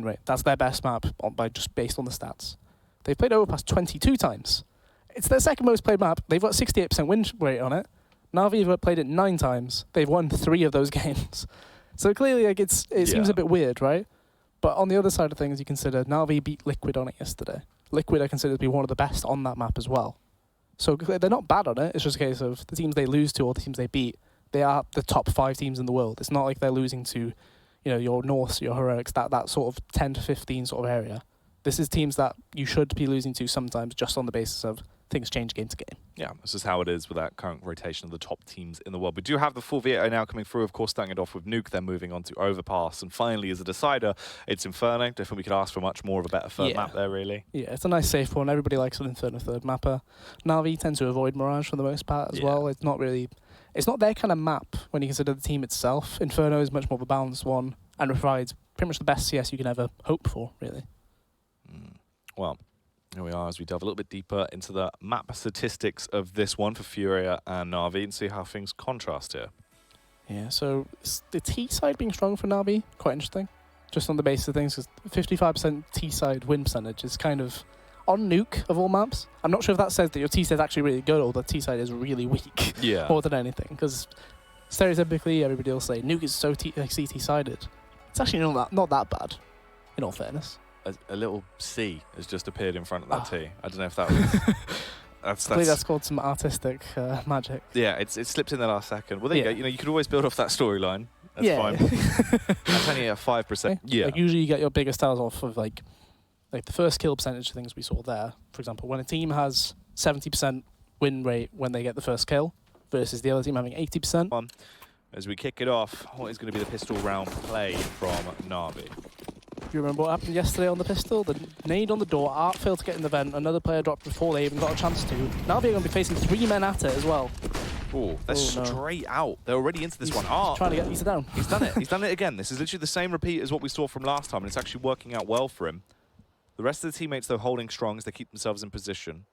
rate. That's their best map just based on the stats. They've played Overpass 22 times. It's their second most played map. They've got 68% win rate on it. NaVi have played it 9 times. They've won 3 of those games. So clearly, like, it seems a bit weird, right? But on the other side of things, you consider NaVi beat Liquid on it yesterday. Liquid I consider to be one of the best on that map as well. So they're not bad on it. It's just a case of the teams they lose to or the teams they beat, they are the top 5 teams in the world. It's not like they're losing to, your Norths, your Heroics, that sort of 10 to 15 sort of area. This is teams that you should be losing to sometimes just on the basis of things change game to game. Yeah, this is how it is with that current rotation of the top teams in the world. We do have the Furia now coming through, of course, starting it off with Nuke, then moving on to Overpass. And finally, as a decider, it's Inferno. Don't think we could ask for much more of a better third map there, really. Yeah, it's a nice safe one. Everybody likes an Inferno third mapper. NaVi tends to avoid Mirage for the most part as well. It's not their kind of map when you consider the team itself. Inferno is much more of a balanced one and provides pretty much the best CS you can ever hope for, really. Well, here we are as we delve a little bit deeper into the map statistics of this one for Furia and NaVi and see how things contrast here. Yeah, so the T side being strong for NaVi, quite interesting. Just on the basis of things, because 55% T side win percentage is kind of on Nuke of all maps. I'm not sure if that says that your T side is actually really good or the T side is really weak more than anything. Because stereotypically, everybody will say Nuke is so CT sided. It's actually not that bad, in all fairness. A little C has just appeared in front of that T. I don't know if that was... I believe that's called some artistic magic. Yeah, it slipped in the last second. Well, there you go. You could always build off that storyline. That's fine. That's only a 5%. Yeah. Like usually you get your biggest tells off of like the first kill percentage things we saw there. For example, when a team has 70% win rate when they get the first kill versus the other team having 80%. As we kick it off, what is going to be the pistol round play from NaVi? Do you remember what happened yesterday on the pistol? The nade on the door, Art failed to get in the vent, another player dropped before they even got a chance to. Now they're going to be facing 3 men at it as well. Oh, they're straight out. They're already into this one. Art. Trying to get Lisa down. He's done it. He's done it again. This is literally the same repeat as what we saw from last time, and it's actually working out well for him. The rest of the teammates, though, holding strong as they keep themselves in position.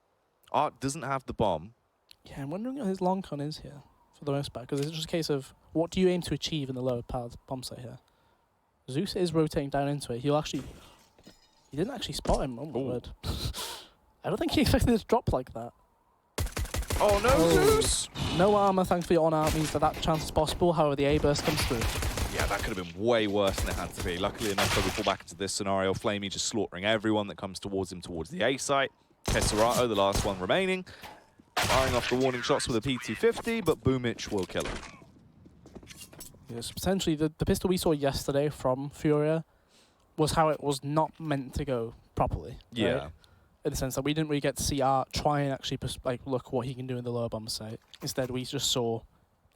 Art doesn't have the bomb. Yeah, I'm wondering what his long con is here, for the most part, because it's just a case of what do you aim to achieve in the lower part of the bomb site here? Zeus is rotating down into it. He didn't actually spot him. Oh my word. I don't think he expected it to drop like that. Oh no, Zeus! No armor, thankfully on art means that chance is possible, however the A burst comes through. Yeah, that could have been way worse than it had to be. Luckily enough, though, we fall back into this scenario. Flamey just slaughtering everyone that comes towards him towards the A site. Tesserato, the last one remaining, firing off the warning shots with a P250, but Boomich will kill him. Yes, potentially the pistol we saw yesterday from Furia was how it was not meant to go properly. Yeah. Right? In the sense that we didn't really get to see Art try and actually look what he can do in the lower bomb site. Instead, we just saw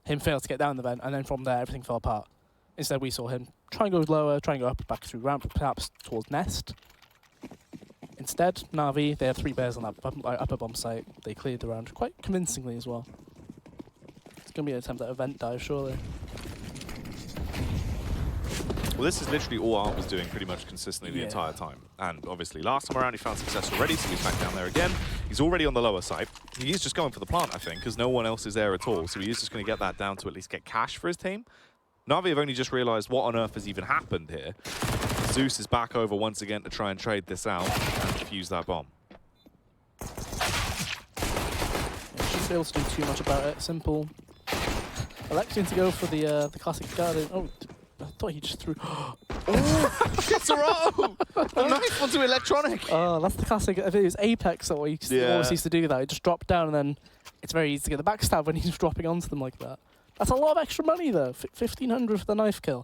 him fail to get down the vent, and then from there, everything fell apart. Instead, we saw him try and go lower, try and go up, back through ramp, perhaps towards Nest. Instead, NaVi, they had 3 bears on that upper bomb site. They cleared the round quite convincingly as well. It's going to be an attempt at a vent dive, surely. Well, this is literally all Art was doing pretty much consistently the entire time. And obviously, last time around, he found success already, so he's back down there again. He's already on the lower side. He is just going for the plant, I think, because no one else is there at all. So he is just going to get that down to at least get cash for his team. NaVi have only just realized what on earth has even happened here. Zeus is back over once again to try and trade this out and defuse that bomb. Yeah, shouldn't be able to do too much about it. Simple. Electing to go for the classic guarding. Oh, I thought he just threw. Oh, Tesserato! A nice one to electronic. Oh, that's the classic. I think it was Apex that always used to do that. He just dropped down and then it's very easy to get the backstab when he's dropping onto them like that. That's a lot of extra money though. 1,500 for the knife kill.